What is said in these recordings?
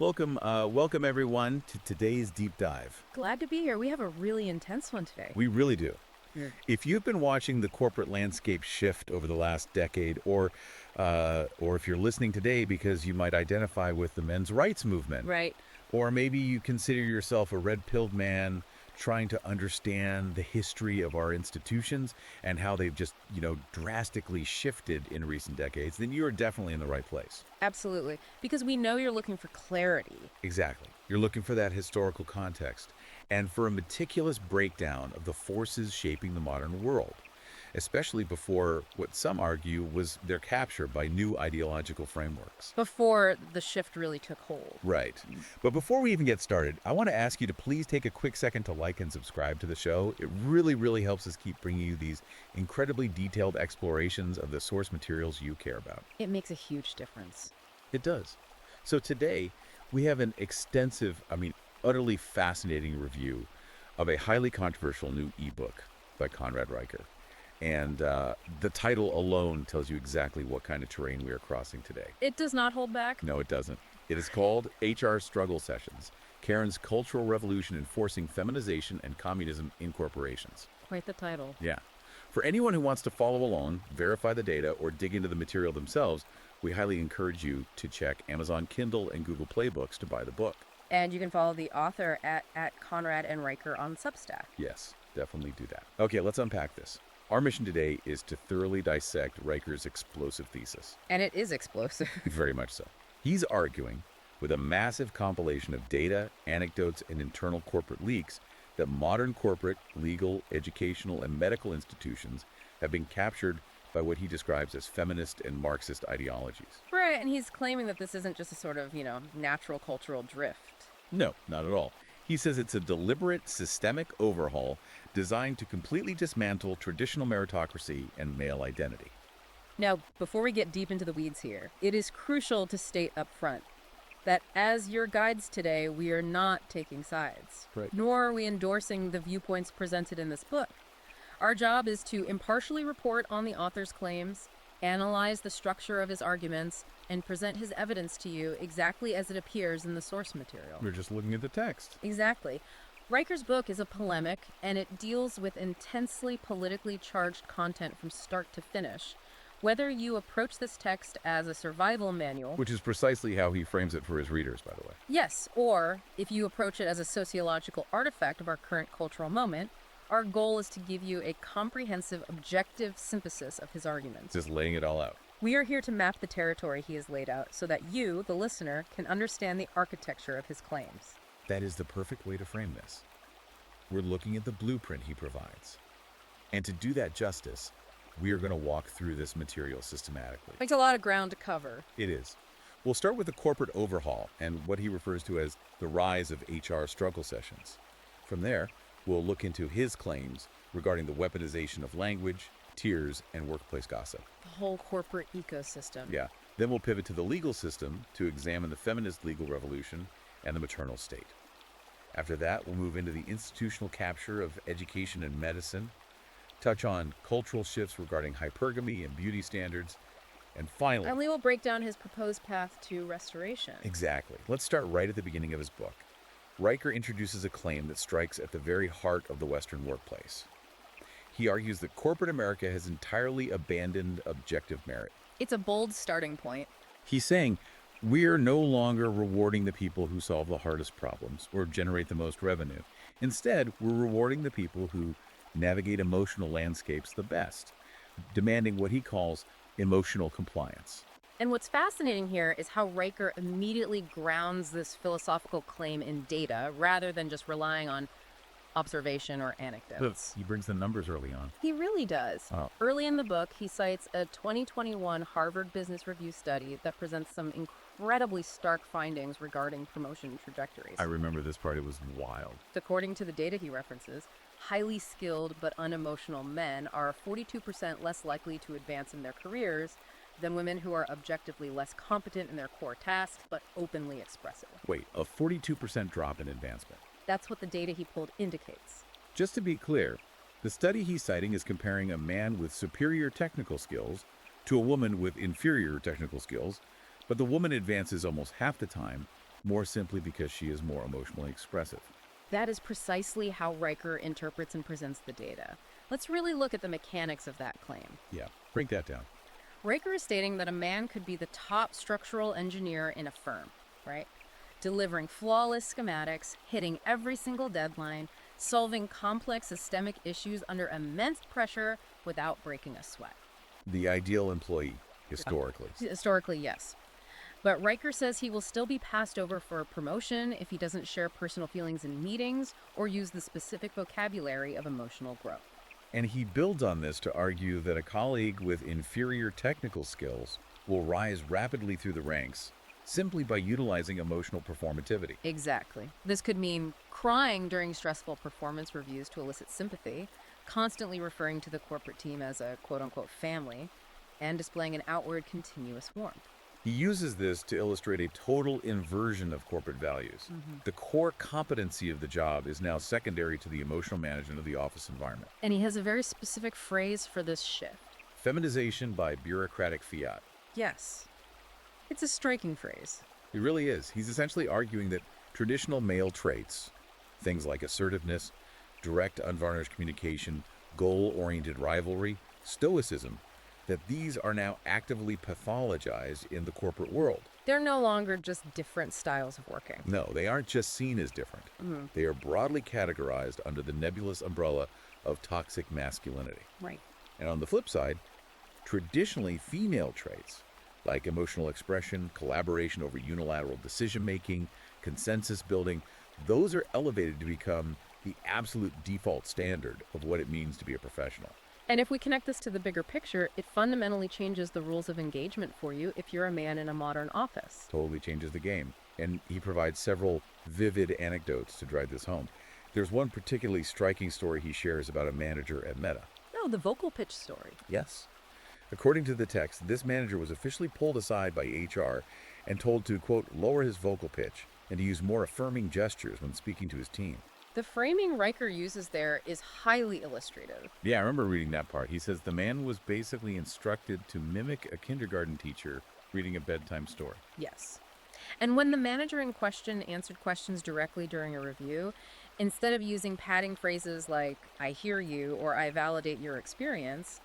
Welcome everyone to today's deep dive. Glad to be here. We have a really intense one today. We really do. Yeah. If you've been watching the corporate landscape shift over the last decade, or if you're listening today because you might identify with the men's rights movement, Right. or maybe you consider yourself a red-pilled man trying to understand the history of our institutions and how they've just, drastically shifted in recent decades, then you are definitely in the right place. Absolutely. Because we know you're looking for clarity. Exactly. You're looking for that historical context and for a meticulous breakdown of the forces shaping the modern world, especially before what some argue was their capture by new ideological frameworks. Before the shift really took hold. Right. But before we even get started, I want to ask you to please take a quick second to like and subscribe to the show. It really helps us keep bringing you these incredibly detailed explorations of the source materials you care about. It makes a huge difference. It does. So today, we have an extensive, utterly fascinating review of a highly controversial new ebook by Conrad Reicher. And the title alone tells you exactly what kind of terrain we are crossing today. It does not hold back. No, it doesn't. It is called HR Struggle Sessions, Karen's Cultural Revolution Enforcing Feminization and Communism in Corporations. Quite the title. Yeah. For anyone who wants to follow along, verify the data, or dig into the material themselves, we highly encourage you to check Amazon Kindle and Google Play Books to buy the book. And you can follow the author at Conrad and Reicher on Substack. Yes, definitely do that. Okay, let's unpack this. Our mission today is to thoroughly dissect Reicher's explosive thesis. And it is explosive. Very much so. He's arguing, with a massive compilation of data, anecdotes, and internal corporate leaks, that modern corporate, legal, educational, and medical institutions have been captured by what he describes as feminist and Marxist ideologies. Right, and he's claiming that this isn't just a sort of, natural cultural drift. No, not at all. He says it's a deliberate, systemic overhaul designed to completely dismantle traditional meritocracy and male identity. Now, before we get deep into the weeds here, it is crucial to state up front that as your guides today, we are not taking sides, Right. nor are we endorsing the viewpoints presented in this book. Our job is to impartially report on the author's claims, analyze the structure of his arguments, and present his evidence to you exactly as it appears in the source material. We're just looking at the text. Exactly. Reicher's book is a polemic, and it deals with intensely politically charged content from start to finish. Whether you approach this text as a survival manual, Which is precisely how he frames it for his readers, by the way. yes, or if you approach it as a sociological artifact of our current cultural moment, our goal is to give you a comprehensive, objective synthesis of his arguments. Just laying it all out. We are here to map the territory he has laid out so that you, the listener, can understand the architecture of his claims. That is the perfect way to frame this. We're looking at the blueprint he provides. And to do that justice, we are going to walk through this material systematically. It's a lot of ground to cover. It is. We'll start with the corporate overhaul and what he refers to as the rise of HR struggle sessions. From there, we'll look into his claims regarding the weaponization of language, tears, and workplace gossip. The whole corporate ecosystem. Yeah. Then we'll pivot to the legal system to examine the feminist legal revolution and the maternal state. After that, we'll move into the institutional capture of education and medicine, touch on cultural shifts regarding hypergamy and beauty standards, and finally... And we will break down his proposed path to restoration. Exactly. Let's start right at the beginning of his book. Reicher introduces a claim that strikes at the very heart of the Western workplace. He argues that corporate America has entirely abandoned objective merit. It's a bold starting point. He's saying, we're no longer rewarding the people who solve the hardest problems or generate the most revenue. Instead, we're rewarding the people who navigate emotional landscapes the best, demanding what he calls emotional compliance. And what's fascinating here is how Reicher immediately grounds this philosophical claim in data rather than just relying on observation or anecdotes. He brings the numbers early on. He really does. Oh. Early in the book, he cites a 2021 Harvard Business Review study that presents some incredibly stark findings regarding promotion trajectories. I remember this part. It was wild. According to the data he references, highly skilled but unemotional men are 42% less likely to advance in their careers than women who are objectively less competent in their core tasks but openly expressive. Wait, a 42% drop in advancement. That's what the data he pulled indicates. Just to be clear, the study he's citing is comparing a man with superior technical skills to a woman with inferior technical skills, but the woman advances almost half the time more simply because she is more emotionally expressive. That is precisely how Riker interprets and presents the data. Let's really look at the mechanics of that claim. Yeah, break that down. Riker is stating that a man could be the top structural engineer in a firm, right? Delivering flawless schematics, hitting every single deadline, solving complex systemic issues under immense pressure without breaking a sweat. The ideal employee, historically. Historically, yes. But Riker says he will still be passed over for a promotion if he doesn't share personal feelings in meetings or use the specific vocabulary of emotional growth. And he builds on this to argue that a colleague with inferior technical skills will rise rapidly through the ranks simply by utilizing emotional performativity. Exactly. This could mean crying during stressful performance reviews to elicit sympathy, constantly referring to the corporate team as a quote-unquote family, and displaying an outward continuous warmth. He uses this to illustrate a total inversion of corporate values. The core competency of the job is now secondary to the emotional management of the office environment. And he has a very specific phrase for this shift. Feminization by bureaucratic fiat. Yes. It's a striking phrase. It really is. He's essentially arguing that traditional male traits, things like assertiveness, direct, unvarnished communication, goal-oriented rivalry, stoicism, that these are now actively pathologized in the corporate world. They're no longer just different styles of working. No, they aren't just seen as different. They are broadly categorized under the nebulous umbrella of toxic masculinity. Right. And on the flip side, traditionally female traits, like emotional expression, collaboration over unilateral decision-making, consensus building, those are elevated to become the absolute default standard of what it means to be a professional. And if we connect this to the bigger picture, it fundamentally changes the rules of engagement for you if you're a man in a modern office. Totally changes the game. And he provides several vivid anecdotes to drive this home. There's one particularly striking story he shares about a manager at Meta. No, the vocal pitch story. Yes. According to the text, this manager was officially pulled aside by HR and told to, quote, lower his vocal pitch and to use more affirming gestures when speaking to his team. The framing Riker uses there is highly illustrative. Yeah, I remember reading that part. He says the man was basically instructed to mimic a kindergarten teacher reading a bedtime story. Yes. And when the manager in question answered questions directly during a review, instead of using padding phrases like, I hear you or I validate your experience,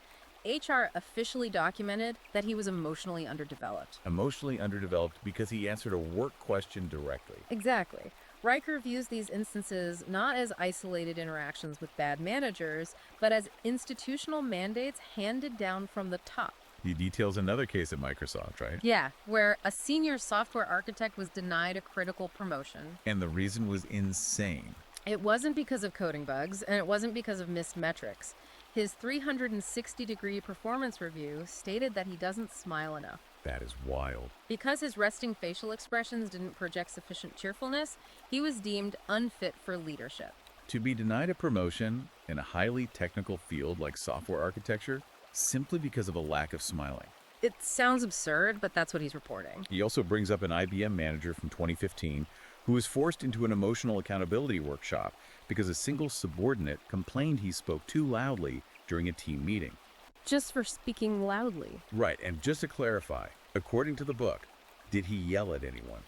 HR officially documented that he was emotionally underdeveloped. Emotionally underdeveloped because he answered a work question directly. Exactly. Riker views these instances not as isolated interactions with bad managers, but as institutional mandates handed down from the top. He details another case at Microsoft, right? Yeah, where a senior software architect was denied a critical promotion. And the reason was insane. It wasn't because of coding bugs, and it wasn't because of missed metrics. His 360-degree performance review stated that he doesn't smile enough. That is wild. Because his resting facial expressions didn't project sufficient cheerfulness, he was deemed unfit for leadership. To be denied a promotion in a highly technical field like software architecture simply because of a lack of smiling. It sounds absurd, but that's what he's reporting. He also brings up an IBM manager from 2015 who was forced into an emotional accountability workshop because a single subordinate complained he spoke too loudly during a team meeting. Just for speaking loudly. Right, and just to clarify, according to the book, did he yell at anyone?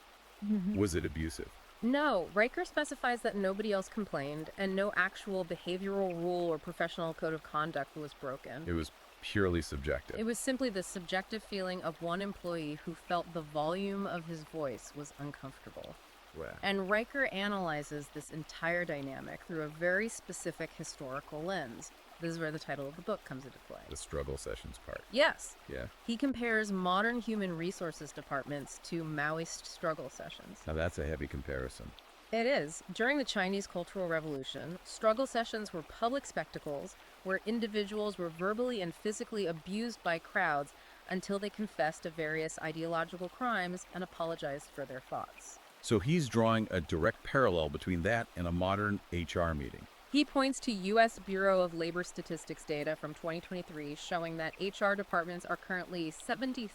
Was it abusive? No, Riker specifies that nobody else complained and no actual behavioral rule or professional code of conduct was broken. It was purely subjective. It was simply the subjective feeling of one employee who felt the volume of his voice was uncomfortable. Wow. And Riker analyzes this entire dynamic through a very specific historical lens. This is where the title of the book comes into play. The struggle sessions part. Yes. Yeah. He compares modern human resources departments to Maoist struggle sessions. Now that's a heavy comparison. It is. During the Chinese Cultural Revolution, struggle sessions were public spectacles where individuals were verbally and physically abused by crowds until they confessed to various ideological crimes and apologized for their thoughts. So he's drawing a direct parallel between that and a modern HR meeting. He points to U.S. Bureau of Labor Statistics data from 2023 showing that HR departments are currently 73%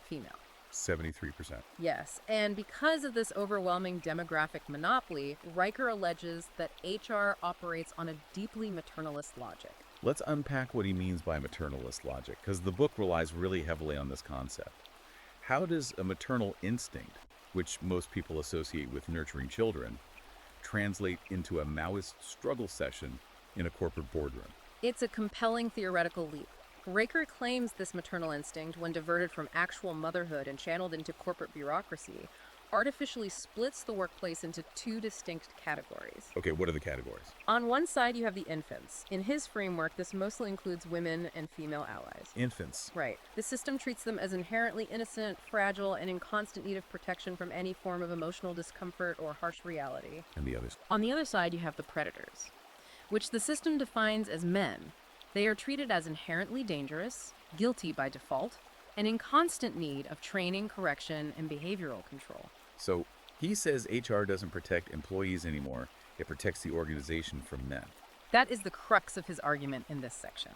female. 73%. Yes, and because of this overwhelming demographic monopoly, Riker alleges that HR operates on a deeply maternalist logic. Let's unpack what he means by maternalist logic, because the book relies really heavily on this concept. How does a maternal instinct which most people associate with nurturing children, translate into a Maoist struggle session in a corporate boardroom. It's a compelling theoretical leap. Raker claims this maternal instinct, when diverted from actual motherhood and channeled into corporate bureaucracy, artificially splits the workplace into two distinct categories. Okay, what are the categories? On one side, you have the infants. In his framework, this mostly includes women and female allies. Infants. Right. The system treats them as inherently innocent, fragile, and in constant need of protection from any form of emotional discomfort or harsh reality. And the others? On the other side, you have the predators, which the system defines as men. They are treated as inherently dangerous, guilty by default, and in constant need of training, correction, and behavioral control. So he says HR doesn't protect employees anymore. It protects the organization from men. That is the crux of his argument in this section.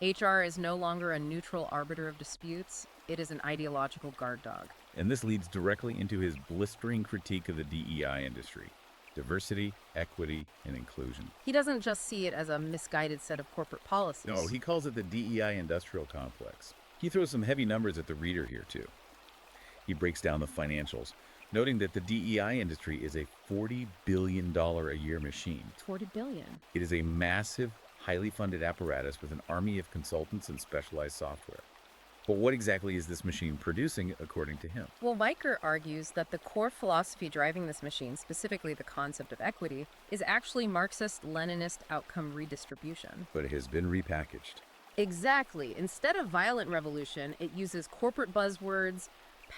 HR is no longer a neutral arbiter of disputes. It is an ideological guard dog. And this leads directly into his blistering critique of the DEI industry. Diversity, equity, and inclusion. He doesn't just see it as a misguided set of corporate policies. No, he calls it the DEI industrial complex. He throws some heavy numbers at the reader here, too. He breaks down the financials, noting that the DEI industry is a $40 billion a year machine. $40 billion. It is a massive, highly funded apparatus with an army of consultants and specialized software. But what exactly is this machine producing, according to him? Well, Riker argues that the core philosophy driving this machine, specifically the concept of equity, is actually Marxist-Leninist outcome redistribution. But it has been repackaged. Exactly. Instead of violent revolution, it uses corporate buzzwords,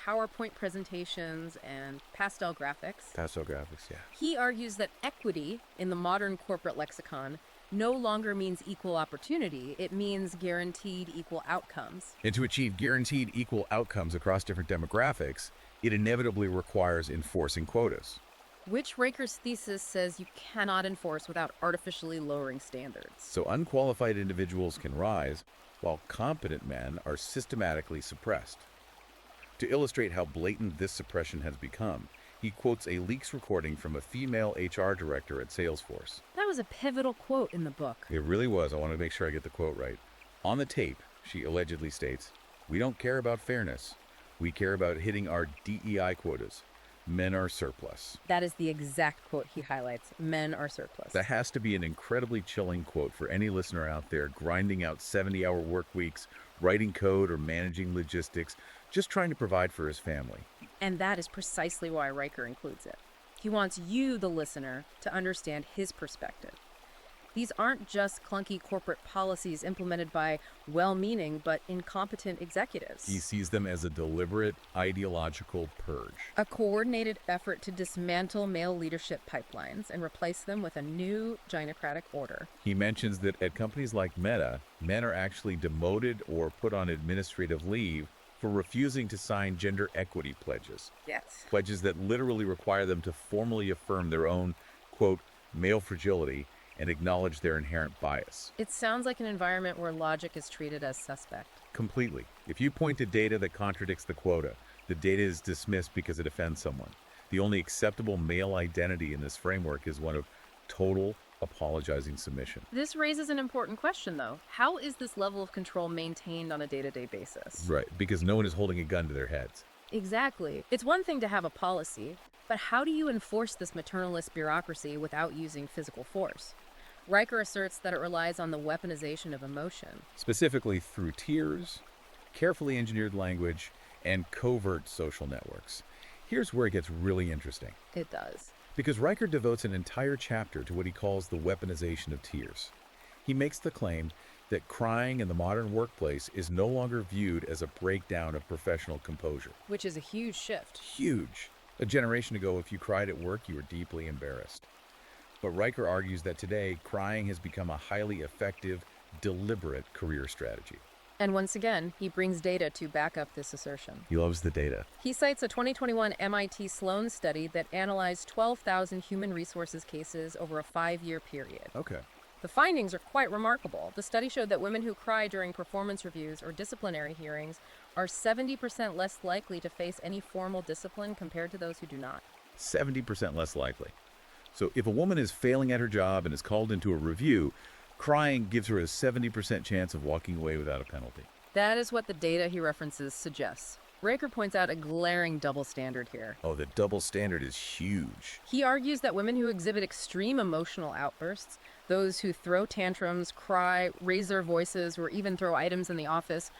PowerPoint presentations, and pastel graphics. Pastel graphics, yeah. He argues that equity, in the modern corporate lexicon, no longer means equal opportunity. It means guaranteed equal outcomes. And to achieve guaranteed equal outcomes across different demographics, it inevitably requires enforcing quotas. Which Raker's thesis says you cannot enforce without artificially lowering standards. So unqualified individuals can rise, while competent men are systematically suppressed. To illustrate how blatant this suppression has become, he quotes a leaks recording from a female HR director at Salesforce. That was a pivotal quote in the book. It really was. I want to make sure I get the quote right. On the tape, she allegedly states, "We don't care about fairness. We care about hitting our DEI quotas. Men are surplus." That is the exact quote he highlights. Men are surplus. That has to be an incredibly chilling quote for any listener out there grinding out 70-hour work weeks, writing code or managing logistics, just trying to provide for his family. And that is precisely why Riker includes it. He wants you, the listener, to understand his perspective. These aren't just clunky corporate policies implemented by well-meaning but incompetent executives. He sees them as a deliberate ideological purge. A coordinated effort to dismantle male leadership pipelines and replace them with a new gynocratic order. He mentions that at companies like Meta, men are actually demoted or put on administrative leave for refusing to sign gender equity pledges. Yes. Pledges that literally require them to formally affirm their own, quote, male fragility and acknowledge their inherent bias. It sounds like an environment where logic is treated as suspect. Completely. If you point to data that contradicts the quota, the data is dismissed because it offends someone. The only acceptable male identity in this framework is one of total apologizing submission. This raises an important question, though. How is this level of control maintained on a day-to-day basis? Right, because no one is holding a gun to their heads. Exactly. It's one thing to have a policy, but how do you enforce this maternalist bureaucracy without using physical force? Riker asserts that it relies on the weaponization of emotion. Specifically through tears, carefully engineered language, and covert social networks. Here's where it gets really interesting. It does. Because Riker devotes an entire chapter to what he calls the weaponization of tears. He makes the claim that crying in the modern workplace is no longer viewed as a breakdown of professional composure. Which is a huge shift. Huge. A generation ago, if you cried at work, you were deeply embarrassed. But Riker argues that today, crying has become a highly effective, deliberate career strategy. And once again, he brings data to back up this assertion. He loves the data. He cites a 2021 MIT Sloan study that analyzed 12,000 human resources cases over a 5-year period. Okay. The findings are quite remarkable. The study showed that women who cry during performance reviews or disciplinary hearings are 70% less likely to face any formal discipline compared to those who do not. 70% less likely. So if a woman is failing at her job and is called into a review, crying gives her a 70% chance of walking away without a penalty. That is what the data he references suggests. Riker points out a glaring double standard here. Oh, the double standard is huge. He argues that women who exhibit extreme emotional outbursts, those who throw tantrums, cry, raise their voices, or even throw items in the office,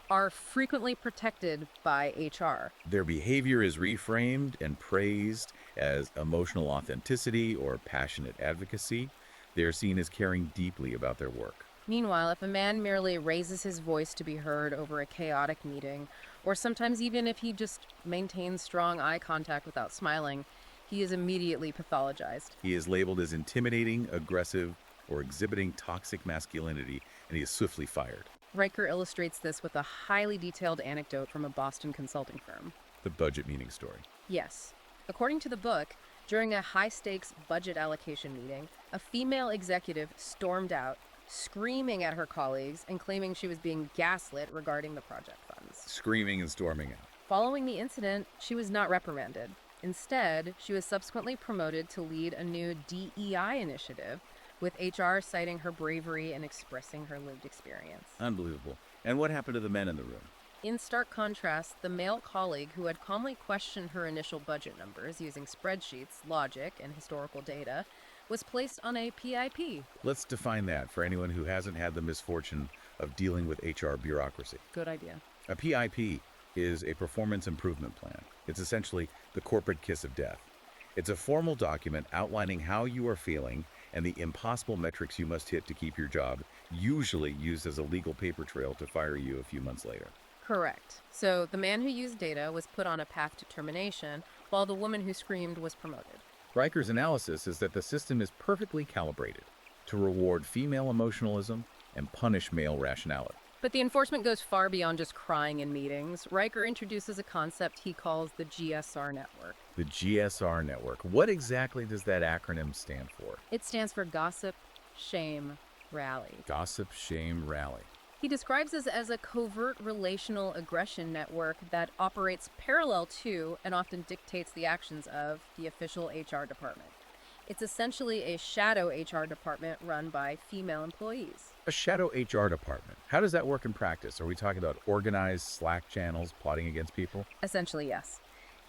are frequently protected by HR. Their behavior is reframed and praised as emotional authenticity or passionate advocacy. They are seen as caring deeply about their work. Meanwhile, if a man merely raises his voice to be heard over a chaotic meeting, or sometimes even if he just maintains strong eye contact without smiling, he is immediately pathologized. He is labeled as intimidating, aggressive, or exhibiting toxic masculinity, and he is swiftly fired. Riker illustrates this with a highly detailed anecdote from a Boston consulting firm. The budget meeting story. Yes. According to the book, during a high-stakes budget allocation meeting, a female executive stormed out, screaming at her colleagues and claiming she was being gaslit regarding the project funds. Screaming and storming out. Following the incident, she was not reprimanded. Instead, she was subsequently promoted to lead a new DEI initiative, with HR citing her bravery and expressing her lived experience. Unbelievable. And what happened to the men in the room? In stark contrast, the male colleague who had calmly questioned her initial budget numbers using spreadsheets, logic, and historical data was placed on a PIP. Let's define that for anyone who hasn't had the misfortune of dealing with HR bureaucracy. Good idea. A PIP is a performance improvement plan. It's essentially the corporate kiss of death. It's a formal document outlining how you are feeling and the impossible metrics you must hit to keep your job, usually used as a legal paper trail to fire you a few months later. Correct. So the man who used data was put on a path to termination, while the woman who screamed was promoted. Riker's analysis is that the system is perfectly calibrated to reward female emotionalism and punish male rationality. But the enforcement goes far beyond just crying in meetings. Riker introduces a concept he calls the GSR network. The GSR network. What exactly does that acronym stand for? It stands for gossip, shame, rally. Gossip, shame, rally. He describes this as a covert relational aggression network that operates parallel to and often dictates the actions of the official HR department. It's essentially a shadow HR department run by female employees. A shadow HR department. How does that work in practice? Are we talking about organized Slack channels plotting against people? Essentially, yes.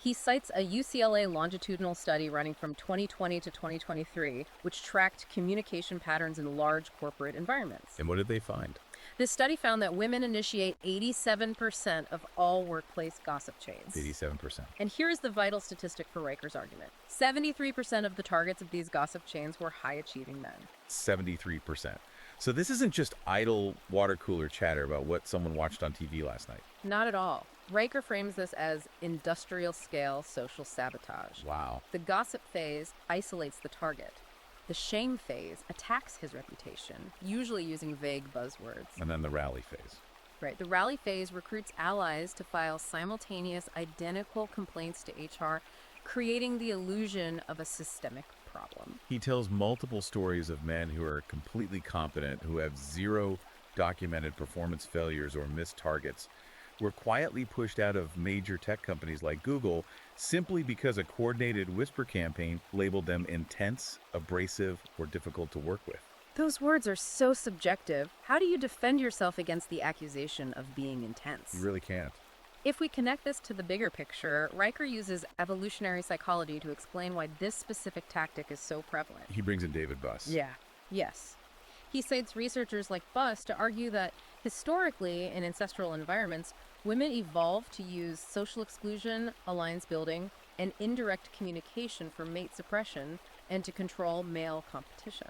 He cites a UCLA longitudinal study running from 2020 to 2023, which tracked communication patterns in large corporate environments. And what did they find? This study found that women initiate 87% of all workplace gossip chains. 87%. And here's the vital statistic for Riker's argument. 73% of the targets of these gossip chains were high-achieving men. 73%. So this isn't just idle water cooler chatter about what someone watched on TV last night. Not at all. Riker frames this as industrial-scale social sabotage. Wow. The gossip phase isolates the target. The shame phase attacks his reputation, usually using vague buzzwords. And then the rally phase. Right. The rally phase recruits allies to file simultaneous identical complaints to HR, creating the illusion of a systemic problem. He tells multiple stories of men who are completely competent, who have zero documented performance failures or missed targets, were quietly pushed out of major tech companies like Google simply because a coordinated whisper campaign labeled them intense, abrasive, or difficult to work with. Those words are so subjective. How do you defend yourself against the accusation of being intense? You really can't. If we connect this to the bigger picture, Riker uses evolutionary psychology to explain why this specific tactic is so prevalent. He brings in David Buss. Yes. He cites researchers like Buss to argue that historically, in ancestral environments, women evolved to use social exclusion, alliance building, and indirect communication for mate suppression and to control male competition.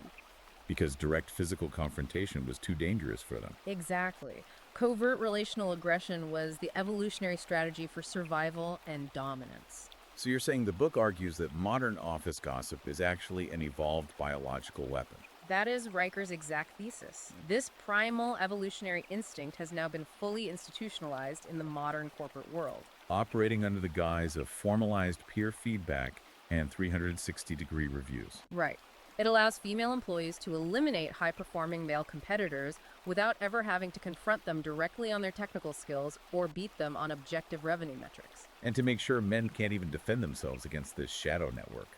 Because direct physical confrontation was too dangerous for them. Exactly. Covert relational aggression was the evolutionary strategy for survival and dominance. So you're saying the book argues that modern office gossip is actually an evolved biological weapon. That is Riker's exact thesis. This primal evolutionary instinct has now been fully institutionalized in the modern corporate world. Operating under the guise of formalized peer feedback and 360-degree reviews. Right. It allows female employees to eliminate high-performing male competitors without ever having to confront them directly on their technical skills or beat them on objective revenue metrics. And to make sure men can't even defend themselves against this shadow network.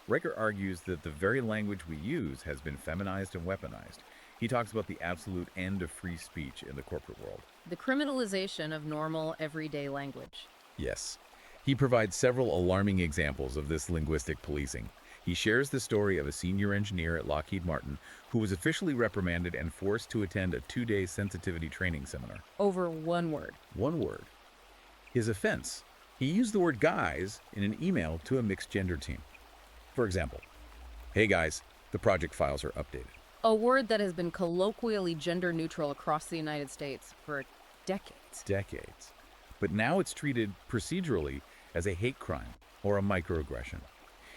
Riker argues that the very language we use has been feminized and weaponized. He talks about the absolute end of free speech in the corporate world. The criminalization of normal, everyday language. Yes. He provides several alarming examples of this linguistic policing. He shares the story of a senior engineer at Lockheed Martin who was officially reprimanded and forced to attend a 2-day sensitivity training seminar. Over one word. One word. His offense. He used the word guys in an email to a mixed gender team. For example, "Hey guys, the project files are updated." A word that has been colloquially gender neutral across the United States for decades. Decades. But now it's treated procedurally as a hate crime or a microaggression.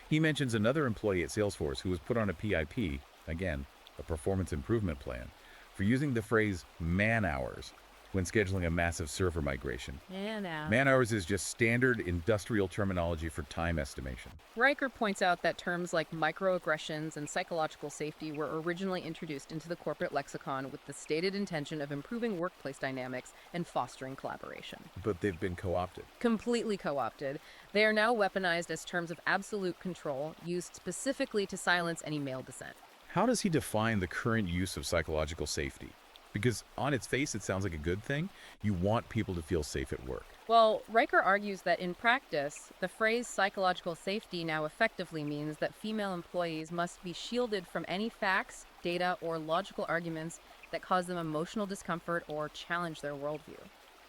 He mentions another employee at Salesforce who was put on a PIP, again, a performance improvement plan, for using the phrase man hours when scheduling a massive server migration. Man hours is just standard industrial terminology for time estimation. Riker points out that terms like microaggressions and psychological safety were originally introduced into the corporate lexicon with the stated intention of improving workplace dynamics and fostering collaboration. But they've been co-opted. Completely co-opted, they are now weaponized as terms of absolute control, used specifically to silence any male dissent. How does he define the current use of psychological safety? Because on its face, it sounds like a good thing. You want people to feel safe at work. Well, Riker argues that in practice, the phrase psychological safety now effectively means that female employees must be shielded from any facts, data, or logical arguments that cause them emotional discomfort or challenge their worldview.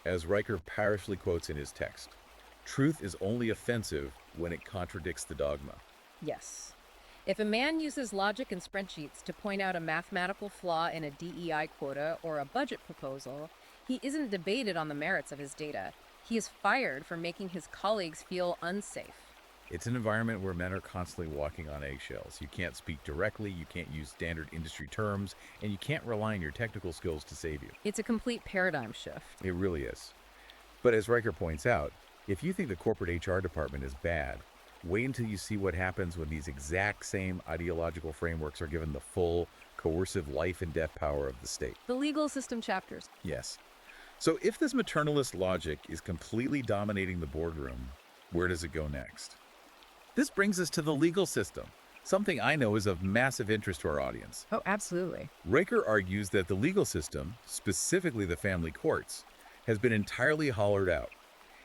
As Riker parishly quotes in his text, truth is only offensive when it contradicts the dogma. Yes. If a man uses logic and spreadsheets to point out a mathematical flaw in a DEI quota or a budget proposal, he isn't debated on the merits of his data. He is fired for making his colleagues feel unsafe. It's an environment where men are constantly walking on eggshells. You can't speak directly, you can't use standard industry terms, and you can't rely on your technical skills to save you. It's a complete paradigm shift. It really is. But as Riker points out, if you think the corporate HR department is bad, wait until you see what happens when these exact same ideological frameworks are given the full, coercive life and death power of the state. The legal system chapters. Yes. So if this maternalist logic is completely dominating the boardroom, where does it go next? This brings us to the legal system, something I know is of massive interest to our audience. Oh, absolutely. Riker argues that the legal system, specifically the family courts, has been entirely hollowed out.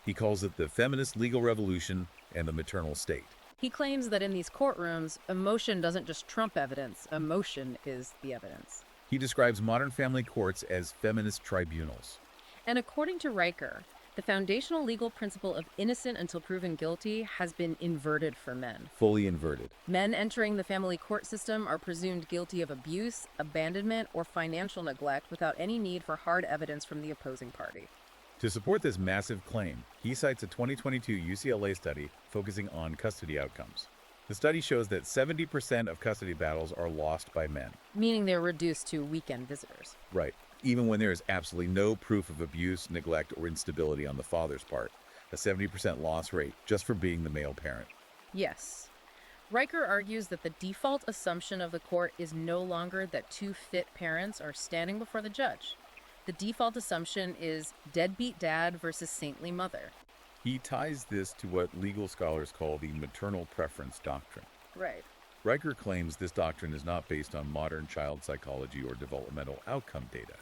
He calls it the feminist legal revolution and the maternal state. He claims that in these courtrooms, emotion doesn't just trump evidence, emotion is the evidence. He describes modern family courts as feminist tribunals. And according to Riker, the foundational legal principle of innocent until proven guilty has been inverted for men. Fully inverted. Men entering the family court system are presumed guilty of abuse, abandonment, or financial neglect without any need for hard evidence from the opposing party. To support this massive claim, he cites a 2022 UCLA study focusing on custody outcomes. The study shows that 70% of custody battles are lost by men. Meaning they're reduced to weekend visitors. Right. Even when there is absolutely no proof of abuse, neglect, or instability on the father's part. A 70% loss rate just for being the male parent. Yes. Riker argues that the default assumption of the court is no longer that two fit parents are standing before the judge. The default assumption is deadbeat dad versus saintly mother. He ties this to what legal scholars call the maternal preference doctrine. Right. Riker claims this doctrine is not based on modern child psychology or developmental outcome data,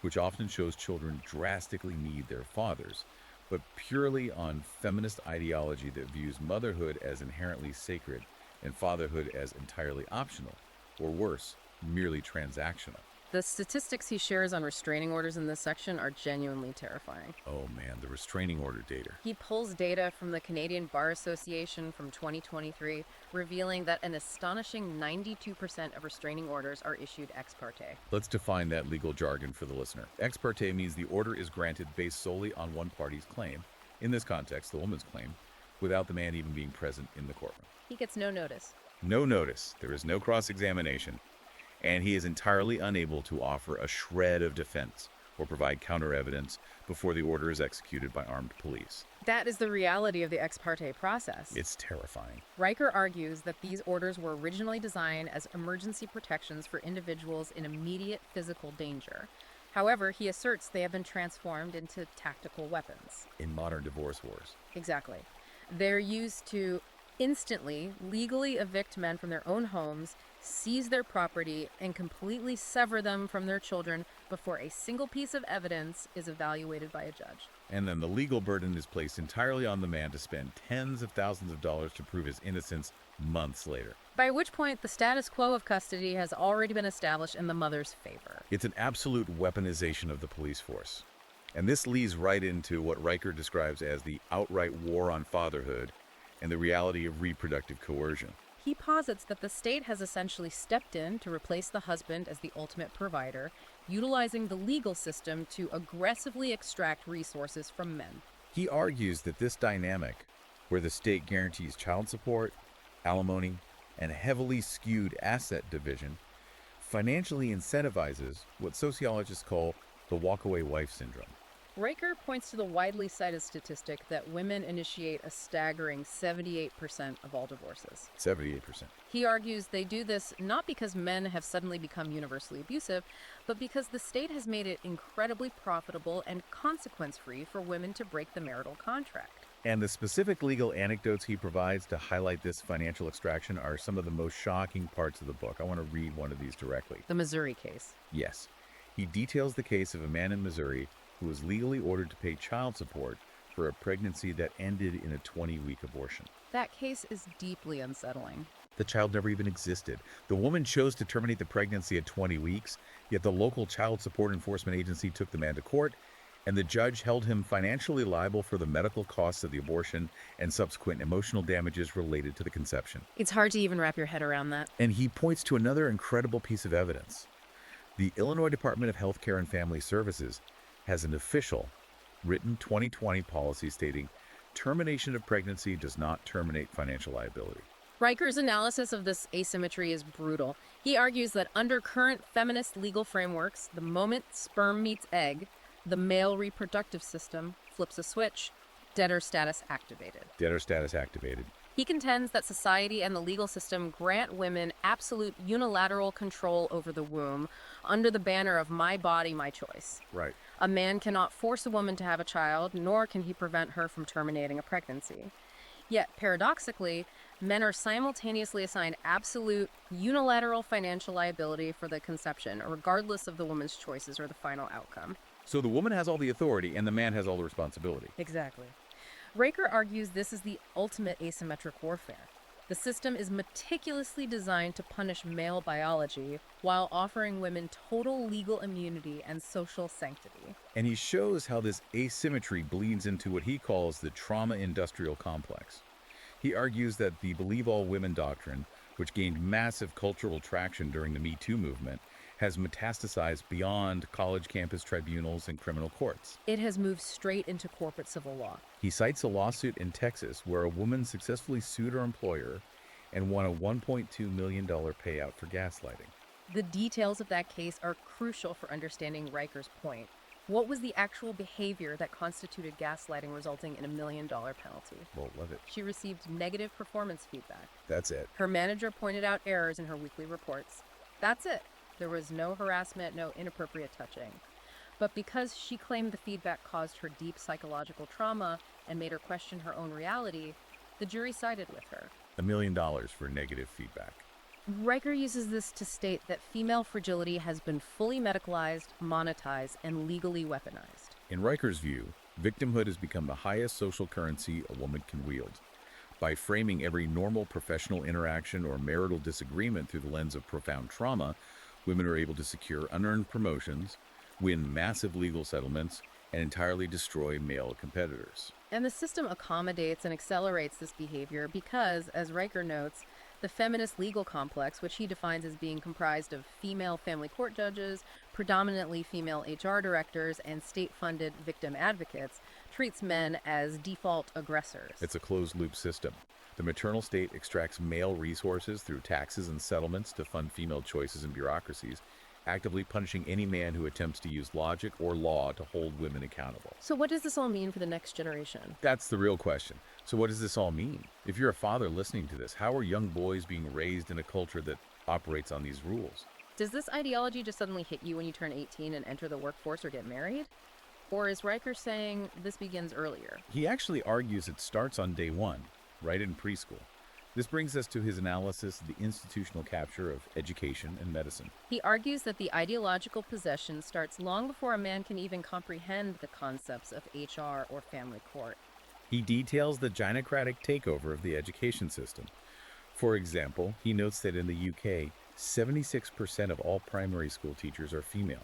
which often shows children drastically need their fathers, but purely on feminist ideology that views motherhood as inherently sacred and fatherhood as entirely optional, or worse, merely transactional. The statistics he shares on restraining orders in this section are genuinely terrifying. Oh man, the restraining order data. He pulls data from the Canadian Bar Association from 2023, revealing that an astonishing 92% of restraining orders are issued ex parte. Let's define that legal jargon for the listener. Ex parte means the order is granted based solely on one party's claim, in this context, the woman's claim, without the man even being present in the courtroom. He gets no notice. No notice. There is no cross-examination. And he is entirely unable to offer a shred of defense or provide counter-evidence before the order is executed by armed police. That is the reality of the ex parte process. It's terrifying. Riker argues that these orders were originally designed as emergency protections for individuals in immediate physical danger. However, he asserts they have been transformed into tactical weapons. In modern divorce wars. Exactly. They're used to instantly, legally evict men from their own homes seize their property, and completely sever them from their children before a single piece of evidence is evaluated by a judge. And then the legal burden is placed entirely on the man to spend tens of thousands of dollars to prove his innocence months later. By which point, the status quo of custody has already been established in the mother's favor. It's an absolute weaponization of the police force. And this leads right into what Riker describes as the outright war on fatherhood and the reality of reproductive coercion. He posits that the state has essentially stepped in to replace the husband as the ultimate provider, utilizing the legal system to aggressively extract resources from men. He argues that this dynamic, where the state guarantees child support, alimony, and heavily skewed asset division, financially incentivizes what sociologists call the walkaway wife syndrome. Riker points to the widely cited statistic that women initiate a staggering 78% of all divorces. 78%. He argues they do this not because men have suddenly become universally abusive, but because the state has made it incredibly profitable and consequence-free for women to break the marital contract. And the specific legal anecdotes he provides to highlight this financial extraction are some of the most shocking parts of the book. I want to read one of these directly. The Missouri case. Yes. He details the case of a man in Missouri who was legally ordered to pay child support for a pregnancy that ended in a 20-week abortion. That case is deeply unsettling. The child never even existed. The woman chose to terminate the pregnancy at 20 weeks, yet the local child support enforcement agency took the man to court, and the judge held him financially liable for the medical costs of the abortion and subsequent emotional damages related to the conception. It's hard to even wrap your head around that. And he points to another incredible piece of evidence. The Illinois Department of Health Care and Family Services has an official, written 2020 policy stating termination of pregnancy does not terminate financial liability. Riker's analysis of this asymmetry is brutal. He argues that under current feminist legal frameworks, the moment sperm meets egg, the male reproductive system flips a switch, debtor status activated. Debtor status activated. He contends that society and the legal system grant women absolute unilateral control over the womb under the banner of my body, my choice. Right. A man cannot force a woman to have a child, nor can he prevent her from terminating a pregnancy. Yet, paradoxically, men are simultaneously assigned absolute unilateral financial liability for the conception, regardless of the woman's choices or the final outcome. So the woman has all the authority and the man has all the responsibility. Exactly. Riker argues this is the ultimate asymmetric warfare. The system is meticulously designed to punish male biology while offering women total legal immunity and social sanctity. And he shows how this asymmetry bleeds into what he calls the trauma industrial complex. He argues that the Believe All Women doctrine, which gained massive cultural traction during the Me Too movement, has metastasized beyond college campus tribunals and criminal courts. It has moved straight into corporate civil law. He cites a lawsuit in Texas where a woman successfully sued her employer and won a $1.2 million payout for gaslighting. The details of that case are crucial for understanding Riker's point. What was the actual behavior that constituted gaslighting resulting in $1 million penalty? Well, love it. She received negative performance feedback. That's it. Her manager pointed out errors in her weekly reports. That's it. There was no harassment, no inappropriate touching. But because she claimed the feedback caused her deep psychological trauma and made her question her own reality, the jury sided with her. $1 million for negative feedback. Riker uses this to state that female fragility has been fully medicalized, monetized, and legally weaponized. In Riker's view, victimhood has become the highest social currency a woman can wield. By framing every normal professional interaction or marital disagreement through the lens of profound trauma, women are able to secure unearned promotions, win massive legal settlements, and entirely destroy male competitors. And the system accommodates and accelerates this behavior because, as Riker notes, the feminist legal complex, which he defines as being comprised of female family court judges, predominantly female HR directors, and state-funded victim advocates, treats men as default aggressors. It's a closed-loop system. The maternal state extracts male resources through taxes and settlements to fund female choices and bureaucracies, actively punishing any man who attempts to use logic or law to hold women accountable. So what does this all mean for the next generation? That's the real question. So what does this all mean? If you're a father listening to this, how are young boys being raised in a culture that operates on these rules? Does this ideology just suddenly hit you when you turn 18 and enter the workforce or get married? Or is Riker saying this begins earlier? He actually argues it starts on day one, right in preschool. This brings us to his analysis of the institutional capture of education and medicine. He argues that the ideological possession starts long before a man can even comprehend the concepts of HR or family court. He details the gynocratic takeover of the education system. For example, he notes that in the UK, 76% of all primary school teachers are female.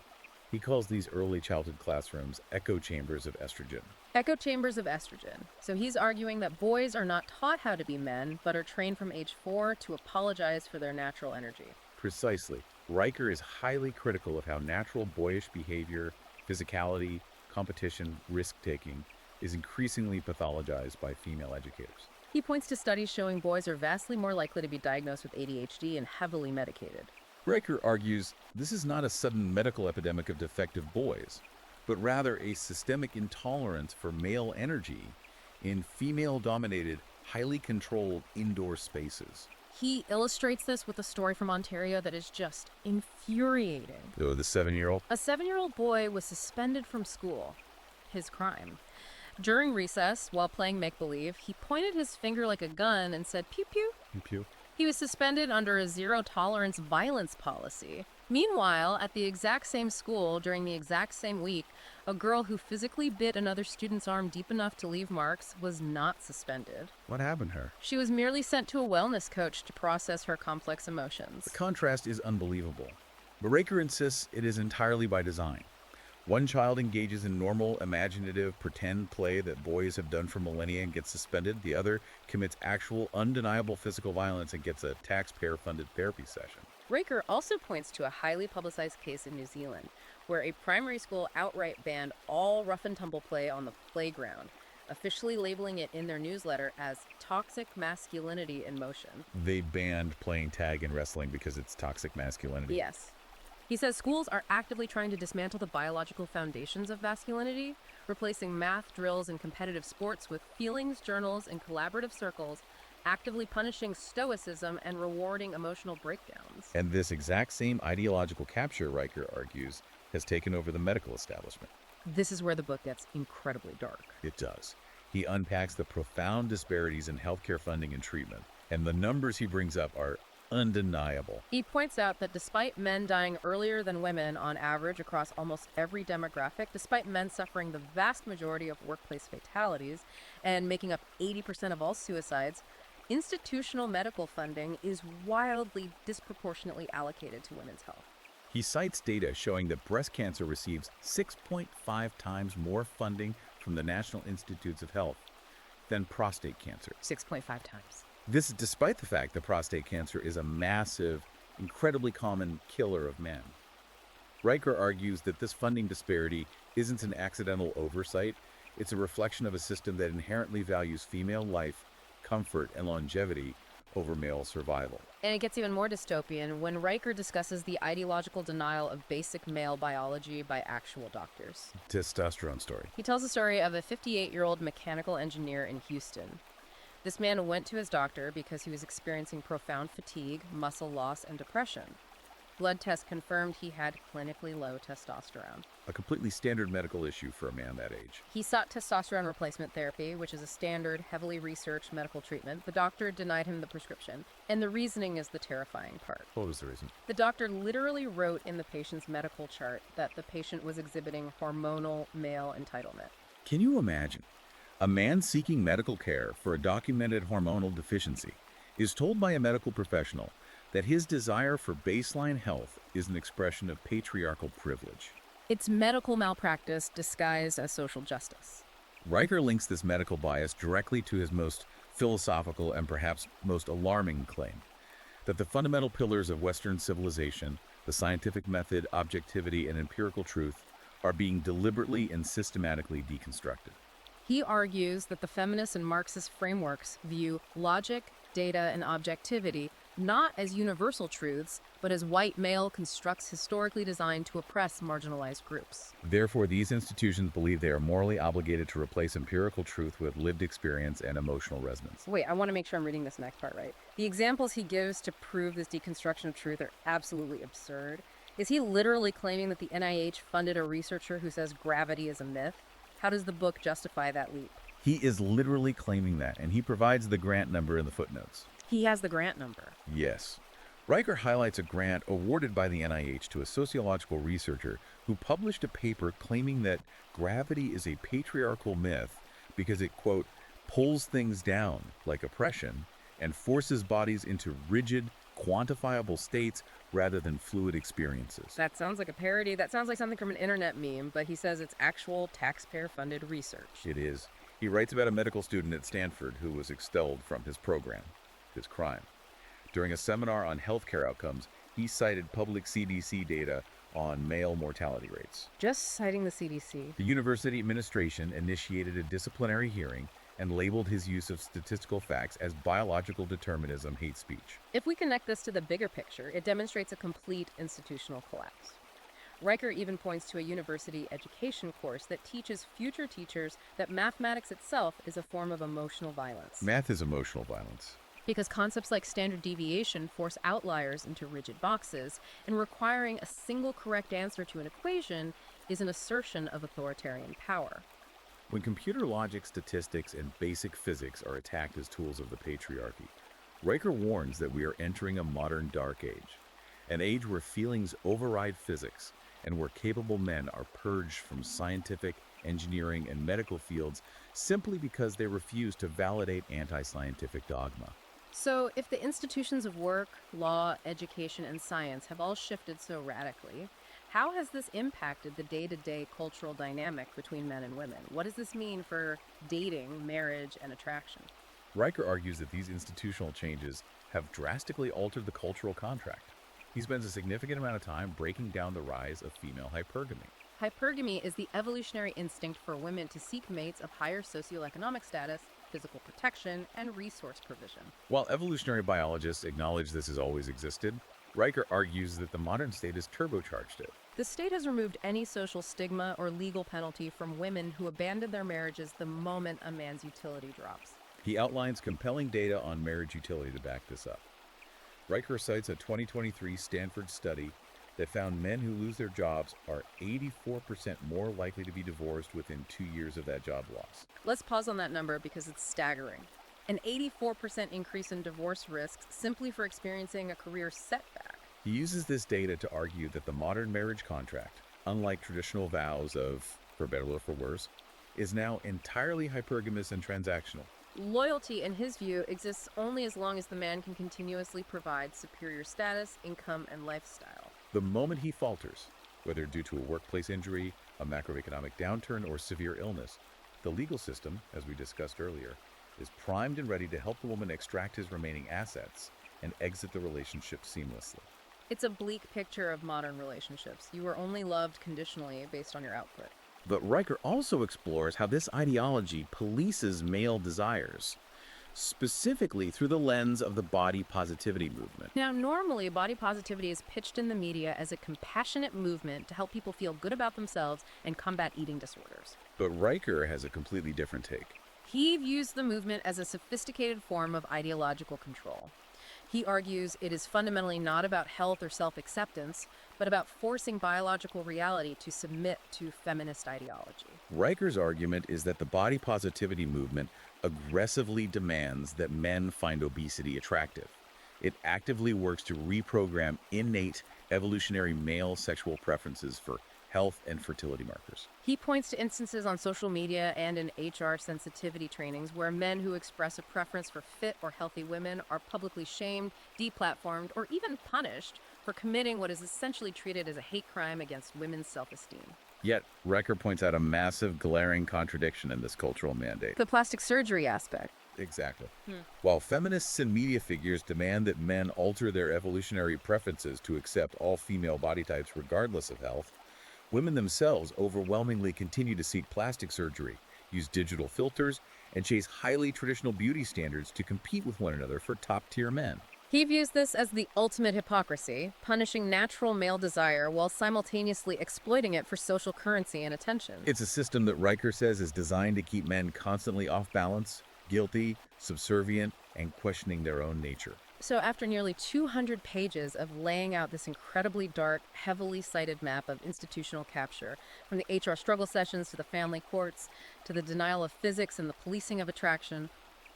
He calls these early childhood classrooms echo chambers of estrogen. Echo chambers of estrogen. So he's arguing that boys are not taught how to be men, but are trained from age 4 to apologize for their natural energy. Precisely. Riker is highly critical of how natural boyish behavior, physicality, competition, risk-taking is increasingly pathologized by female educators. He points to studies showing boys are vastly more likely to be diagnosed with ADHD and heavily medicated. Riker argues this is not a sudden medical epidemic of defective boys, but rather a systemic intolerance for male energy in female-dominated, highly controlled indoor spaces. He illustrates this with a story from Ontario that is just infuriating. Oh, the 7-year-old? A 7-year-old boy was suspended from school. His crime. During recess, while playing make-believe, he pointed his finger like a gun and said, "Pew pew." Pew. He was suspended under a zero-tolerance violence policy. Meanwhile, at the exact same school, during the exact same week, a girl who physically bit another student's arm deep enough to leave marks was not suspended. What happened to her? She was merely sent to a wellness coach to process her complex emotions. The contrast is unbelievable. But Riker insists it is entirely by design. One child engages in normal, imaginative, pretend play that boys have done for millennia and gets suspended. The other commits actual, undeniable physical violence and gets a taxpayer-funded therapy session. Riker also points to a highly publicized case in New Zealand, where a primary school outright banned all rough-and-tumble play on the playground, officially labeling it in their newsletter as toxic masculinity in motion. They banned playing tag and wrestling because it's toxic masculinity. Yes. He says schools are actively trying to dismantle the biological foundations of masculinity, replacing math drills and competitive sports with feelings journals and collaborative circles, actively punishing stoicism and rewarding emotional breakdowns. And this exact same ideological capture, Riker argues, has taken over the medical establishment. This is where the book gets incredibly dark. It does. He unpacks the profound disparities in healthcare funding and treatment, and the numbers he brings up are undeniable. He points out that despite men dying earlier than women on average across almost every demographic, despite men suffering the vast majority of workplace fatalities and making up 80% of all suicides, institutional medical funding is wildly disproportionately allocated to women's health. He cites data showing that breast cancer receives 6.5 times more funding from the National Institutes of Health than prostate cancer. 6.5 times. This is despite the fact that prostate cancer is a massive, incredibly common killer of men. Riker argues that this funding disparity isn't an accidental oversight, it's a reflection of a system that inherently values female life, comfort, and longevity over male survival. And it gets even more dystopian when Riker discusses the ideological denial of basic male biology by actual doctors. Testosterone story. He tells the story of a 58-year-old mechanical engineer in Houston. This man went to his doctor because he was experiencing profound fatigue, muscle loss, and depression. Blood tests confirmed he had clinically low testosterone. A completely standard medical issue for a man that age. He sought testosterone replacement therapy, which is a standard, heavily researched medical treatment. The doctor denied him the prescription, and the reasoning is the terrifying part. What was the reason? The doctor literally wrote in the patient's medical chart that the patient was exhibiting hormonal male entitlement. Can you imagine? A man seeking medical care for a documented hormonal deficiency is told by a medical professional that his desire for baseline health is an expression of patriarchal privilege. It's medical malpractice disguised as social justice. Riker links this medical bias directly to his most philosophical and perhaps most alarming claim, that the fundamental pillars of Western civilization, the scientific method, objectivity, and empirical truth, are being deliberately and systematically deconstructed. He argues that the feminist and Marxist frameworks view logic, data, and objectivity not as universal truths, but as white male constructs historically designed to oppress marginalized groups. Therefore, these institutions believe they are morally obligated to replace empirical truth with lived experience and emotional resonance. Wait, I want to make sure I'm reading this next part right. The examples he gives to prove this deconstruction of truth are absolutely absurd. Is he literally claiming that the NIH funded a researcher who says gravity is a myth? How does the book justify that leap? He is literally claiming that, and he provides the grant number in the footnotes. He has the grant number. Yes. Riker highlights a grant awarded by the NIH to a sociological researcher who published a paper claiming that gravity is a patriarchal myth because it, quote, pulls things down, like oppression, and forces bodies into rigid, quantifiable states rather than fluid experiences. That sounds like a parody. That sounds like something from an internet meme, but he says it's actual taxpayer-funded research. It is. He writes about a medical student at Stanford who was expelled from his program, his crime. During a seminar on healthcare outcomes, he cited public CDC data on male mortality rates. Just citing the CDC. The university administration initiated a disciplinary hearing and labeled his use of statistical facts as biological determinism hate speech. If we connect this to the bigger picture, it demonstrates a complete institutional collapse. Riker even points to a university education course that teaches future teachers that mathematics itself is a form of emotional violence. Math is emotional violence. Because concepts like standard deviation force outliers into rigid boxes, and requiring a single correct answer to an equation is an assertion of authoritarian power. When computer logic, statistics, and basic physics are attacked as tools of the patriarchy, Riker warns that we are entering a modern dark age, an age where feelings override physics and where capable men are purged from scientific, engineering, and medical fields simply because they refuse to validate anti-scientific dogma. So, if the institutions of work, law, education, and science have all shifted so radically, how has this impacted the day-to-day cultural dynamic between men and women? What does this mean for dating, marriage, and attraction? Riker argues that these institutional changes have drastically altered the cultural contract. He spends a significant amount of time breaking down the rise of female hypergamy. Hypergamy is the evolutionary instinct for women to seek mates of higher socioeconomic status, physical protection, and resource provision. While evolutionary biologists acknowledge this has always existed, Riker argues that the modern state has turbocharged it. The state has removed any social stigma or legal penalty from women who abandon their marriages the moment a man's utility drops. He outlines compelling data on marriage utility to back this up. Riker cites a 2023 Stanford study that found men who lose their jobs are 84% more likely to be divorced within 2 years of that job loss. Let's pause on that number because it's staggering. An 84% increase in divorce risks simply for experiencing a career setback. He uses this data to argue that the modern marriage contract, unlike traditional vows of for better or for worse, is now entirely hypergamous and transactional. Loyalty, in his view, exists only as long as the man can continuously provide superior status, income, and lifestyle. The moment he falters, whether due to a workplace injury, a macroeconomic downturn, or severe illness, the legal system, as we discussed earlier, is primed and ready to help the woman extract his remaining assets and exit the relationship seamlessly. It's a bleak picture of modern relationships. You are only loved conditionally based on your output. But Riker also explores how this ideology polices male desires, specifically through the lens of the body positivity movement. Now, normally, body positivity is pitched in the media as a compassionate movement to help people feel good about themselves and combat eating disorders. But Riker has a completely different take. He views the movement as a sophisticated form of ideological control. He argues it is fundamentally not about health or self-acceptance, but about forcing biological reality to submit to feminist ideology. Riker's argument is that the body positivity movement aggressively demands that men find obesity attractive. It actively works to reprogram innate evolutionary male sexual preferences for health and fertility markers. He points to instances on social media and in HR sensitivity trainings where men who express a preference for fit or healthy women are publicly shamed, deplatformed, or even punished for committing what is essentially treated as a hate crime against women's self-esteem. Yet, Riker points out a massive, glaring contradiction in this cultural mandate. The plastic surgery aspect. Exactly. While feminists and media figures demand that men alter their evolutionary preferences to accept all female body types regardless of health, women themselves overwhelmingly continue to seek plastic surgery, use digital filters, and chase highly traditional beauty standards to compete with one another for top-tier men. He views this as the ultimate hypocrisy, punishing natural male desire while simultaneously exploiting it for social currency and attention. It's a system that Riker says is designed to keep men constantly off balance, guilty, subservient, and questioning their own nature. So after nearly 200 pages of laying out this incredibly dark, heavily cited map of institutional capture, from the HR struggle sessions to the family courts to the denial of physics and the policing of attraction,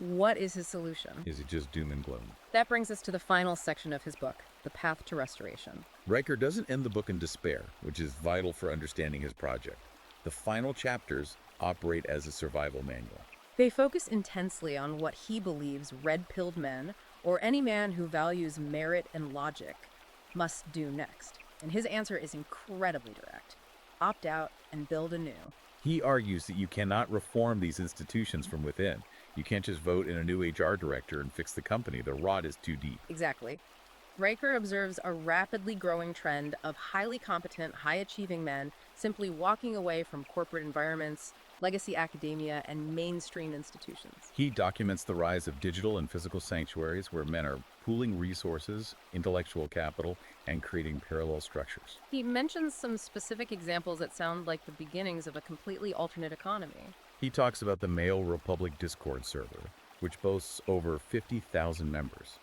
What is his solution? Is it just doom and gloom? That brings us to the final section of his book, The Path to Restoration. Riker doesn't end the book in despair, which is vital for understanding his project. The final chapters operate as a survival manual. They focus intensely on what he believes red-pilled men, or any man who values merit and logic, must do next. And his answer is incredibly direct. Opt out and build anew. He argues that you cannot reform these institutions from within. You can't just vote in a new HR director and fix the company. The rot is too deep. Exactly. Riker observes a rapidly growing trend of highly competent, high-achieving men simply walking away from corporate environments, legacy academia, and mainstream institutions. He documents the rise of digital and physical sanctuaries where men are pooling resources, intellectual capital, and creating parallel structures. He mentions some specific examples that sound like the beginnings of a completely alternate economy. He talks about the Mail Republic Discord server, which boasts over 50,000 members.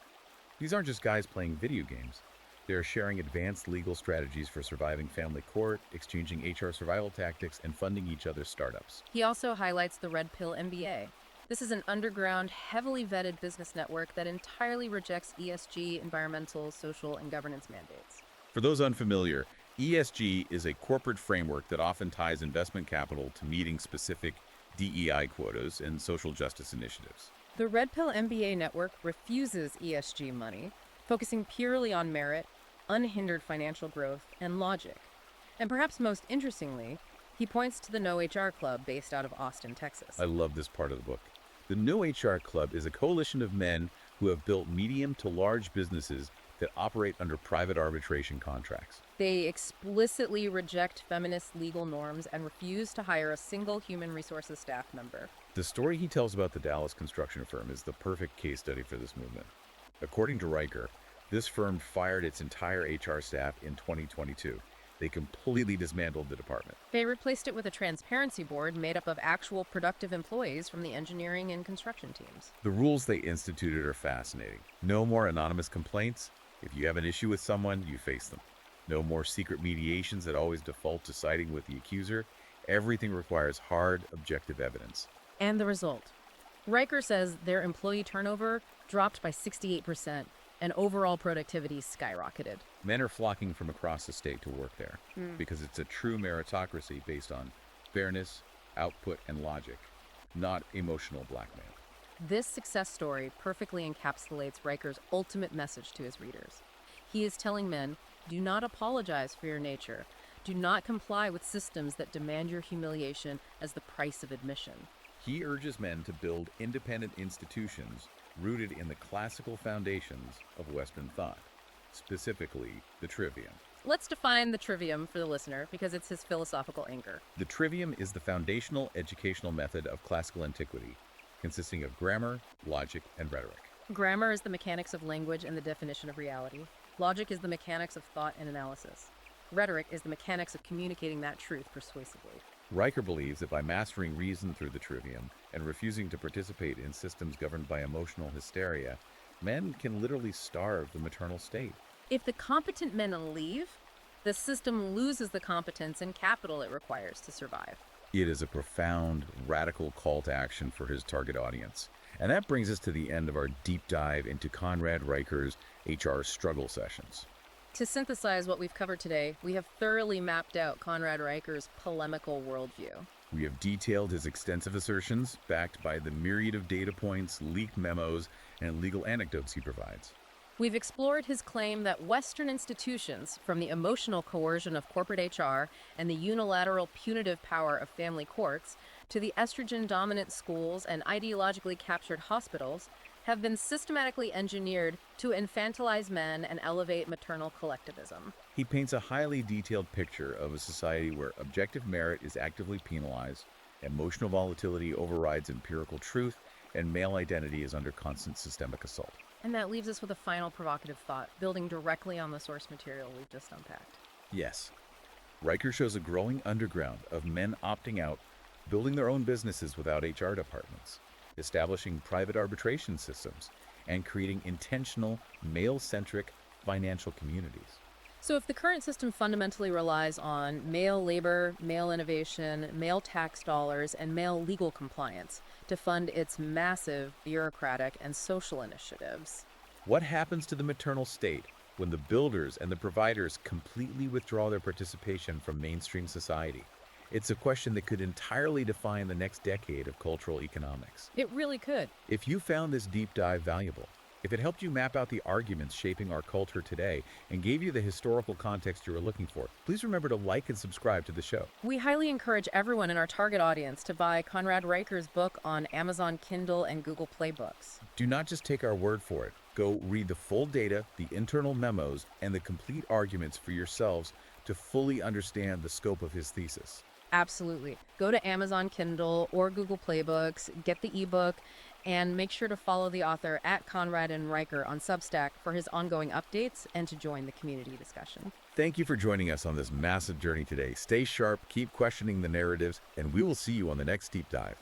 These aren't just guys playing video games. They are sharing advanced legal strategies for surviving family court, exchanging HR survival tactics, and funding each other's startups. He also highlights the Red Pill MBA. This is an underground, heavily vetted business network that entirely rejects ESG, environmental, social, and governance mandates. For those unfamiliar, ESG is a corporate framework that often ties investment capital to meeting specific DEI quotas and social justice initiatives. The Red Pill MBA network refuses ESG money, focusing purely on merit, unhindered financial growth, and logic. And perhaps most interestingly, he points to the No HR Club based out of Austin, Texas. I love this part of the book. The No HR Club is a coalition of men who have built medium to large businesses that operate under private arbitration contracts. They explicitly reject feminist legal norms and refuse to hire a single human resources staff member. The story he tells about the Dallas construction firm is the perfect case study for this movement. According to Riker, this firm fired its entire HR staff in 2022. They completely dismantled the department. They replaced it with a transparency board made up of actual productive employees from the engineering and construction teams. The rules they instituted are fascinating. No more anonymous complaints. If you have an issue with someone, you face them. No more secret mediations that always default to siding with the accuser. Everything requires hard, objective evidence. And the result. Riker says their employee turnover dropped by 68%, and overall productivity skyrocketed. Men are flocking from across the state to work there because it's a true meritocracy based on fairness, output, and logic, not emotional blackmail. This success story perfectly encapsulates Riker's ultimate message to his readers. He is telling men, do not apologize for your nature. Do not comply with systems that demand your humiliation as the price of admission. He urges men to build independent institutions rooted in the classical foundations of Western thought, specifically the trivium. Let's define the trivium for the listener because it's his philosophical anchor. The trivium is the foundational educational method of classical antiquity, consisting of grammar, logic, and rhetoric. Grammar is the mechanics of language and the definition of reality. Logic is the mechanics of thought and analysis. Rhetoric is the mechanics of communicating that truth persuasively. Riker believes that by mastering reason through the trivium and refusing to participate in systems governed by emotional hysteria, men can literally starve the maternal state. If the competent men leave, the system loses the competence and capital it requires to survive. It is a profound, radical call to action for his target audience. And that brings us to the end of our deep dive into Conrad Riker's HR struggle sessions. To synthesize what we've covered today, we have thoroughly mapped out Conrad Riker's polemical worldview. We have detailed his extensive assertions, backed by the myriad of data points, leaked memos, and legal anecdotes he provides. We've explored his claim that Western institutions, from the emotional coercion of corporate HR and the unilateral punitive power of family courts, to the estrogen-dominant schools and ideologically captured hospitals, have been systematically engineered to infantilize men and elevate maternal collectivism. He paints a highly detailed picture of a society where objective merit is actively penalized, emotional volatility overrides empirical truth, and male identity is under constant systemic assault. And that leaves us with a final provocative thought, building directly on the source material we've just unpacked. Yes, Riker shows a growing underground of men opting out, building their own businesses without HR departments, establishing private arbitration systems, and creating intentional, male-centric financial communities. So, if the current system fundamentally relies on male labor, male innovation, male tax dollars, and male legal compliance to fund its massive bureaucratic and social initiatives, What happens to the maternal state when the builders and the providers completely withdraw their participation from mainstream society? It's a question that could entirely define the next decade of cultural economics. it really could. If you found this deep dive valuable, if it helped you map out the arguments shaping our culture today and gave you the historical context you were looking for, please remember to like and subscribe to the show. We highly encourage everyone in our target audience to buy Conrad Reicher's book on Amazon Kindle and Google Play Books. Do not just take our word for it. Go read the full data, the internal memos, and the complete arguments for yourselves to fully understand the scope of his thesis. Absolutely. Go to Amazon Kindle or Google Play Books, get the ebook, and make sure to follow the author at Conrad and Reicher on Substack for his ongoing updates and to join the community discussion. Thank you for joining us on this massive journey today. Stay sharp, keep questioning the narratives, and we will see you on the next deep dive.